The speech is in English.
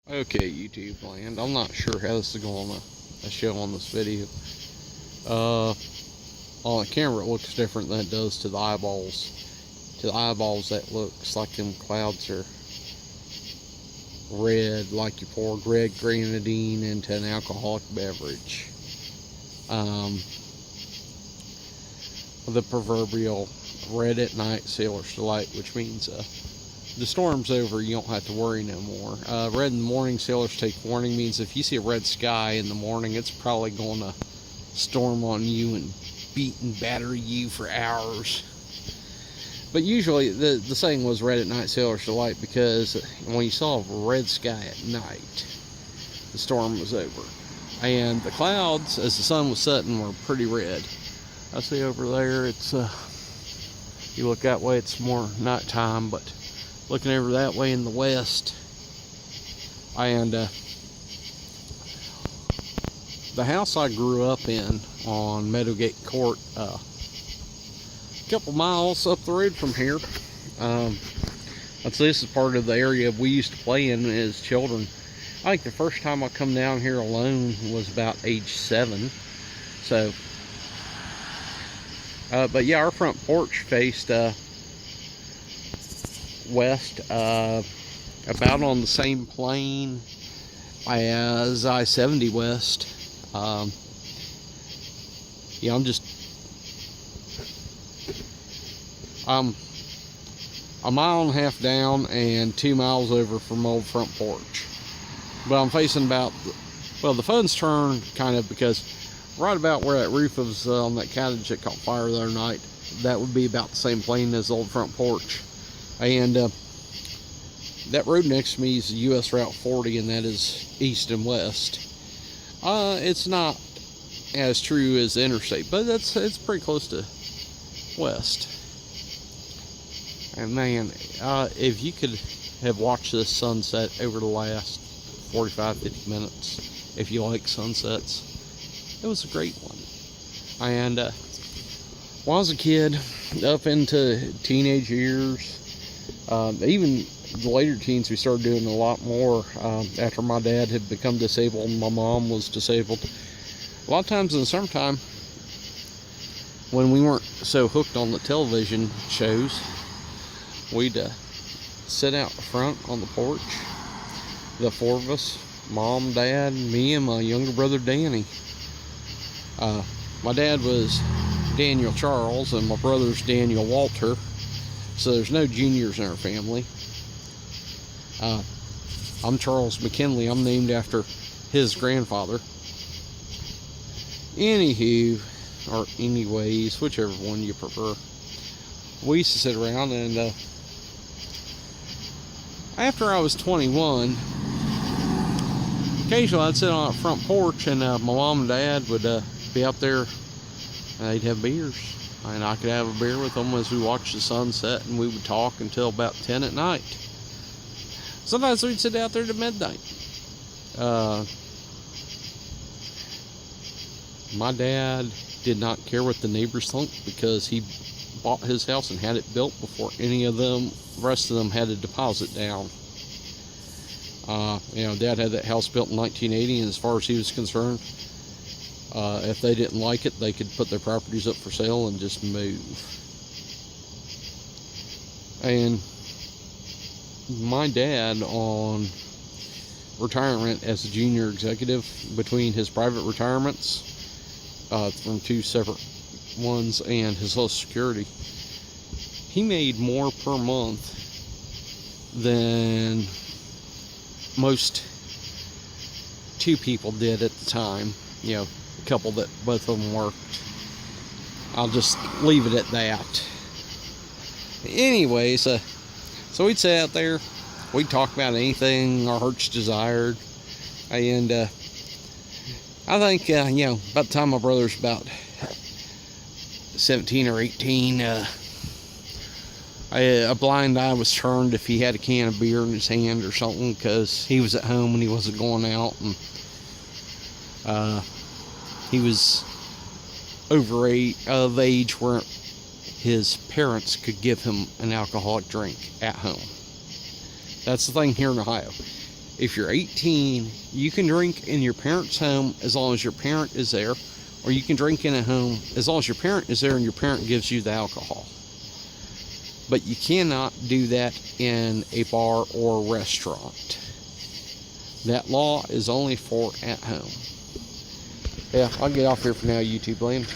Okay, YouTube land. I'm not sure how this is going to show on this video. On the camera, it looks different than it does to the eyeballs. To the eyeballs, that looks like them clouds are red, like you poured red grenadine into an alcoholic beverage. The proverbial red at night, sailor's delight, which means the storm's over, you don't have to worry no more. Red in the morning, sailors take warning, means if you see a red sky in the morning, it's probably going to storm on you and beat and batter you for hours. But usually the saying was red at night, sailor's delight, because when you saw a red sky at night, the storm was over. And the clouds, as the sun was setting, were pretty red. I see over there, it's you look that way, it's more nighttime, but looking over that way in the west, and the house I grew up in on Meadowgate Court, a couple miles up the road from here. This is part of the area we used to play in as children. I think the first time I come down here alone was about age 7. So, but yeah, our front porch faced west, about on the same plane as I-70 west. Yeah, I'm a mile and a half down and 2 miles over from old front porch. But I'm facing about, well, the phone's turned kind of because right about where that roof was on that cottage that caught fire the other night, that would be about the same plane as the old front porch. And that road next to me is US Route 40, and that is east and west. It's not as true as the interstate, but it's pretty close to west. And man, if you could have watched this sunset over the last 45-50 minutes, if you like sunsets, it was a great one. And when I was a kid, up into teenage years, even the later teens, we started doing a lot more after my dad had become disabled and my mom was disabled. A lot of times in the summertime, when we weren't so hooked on the television shows, we'd sit out front on the porch, the 4 of us, mom, dad, me, and my younger brother Danny. My dad was Daniel Charles and my brother's Daniel Walter, so there's no juniors in our family. I'm Charles McKinley. I'm named after his grandfather. Anywho, or anyways, whichever one you prefer. We used to sit around, and after I was 21, occasionally I'd sit on a front porch, and my mom and dad would be up there, and they'd have beers, and I could have a beer with them as we watched the sunset, and we would talk until about 10 at night. Sometimes we'd sit out there to midnight. My dad did not care what the neighbors thought, because he bought his house and had it built before any of them, the rest of them, had a deposit down. Dad had that house built in 1980, and as far as he was concerned, if they didn't like it, they could put their properties up for sale and just move. And my dad, on retirement as a junior executive, between his private retirements from 2 separate ones and his Social Security, he made more per month than most 2 people did at the time. A couple that both of them worked. I'll just leave it at that. Anyways, so we'd sit out there, we'd talk about anything our hearts desired, and I think about the time my brother's about 17 or 18, a blind eye was turned if he had a can of beer in his hand or something, because he was at home and he wasn't going out, and he was of age where his parents could give him an alcoholic drink at home. That's the thing here in Ohio. If you're 18, you can drink in your parent's home as long as your parent is there, or you can drink in a home as long as your parent is there and your parent gives you the alcohol. But you cannot do that in a bar or restaurant. That law is only for at home. Yeah, I'll get off here for now, YouTube land.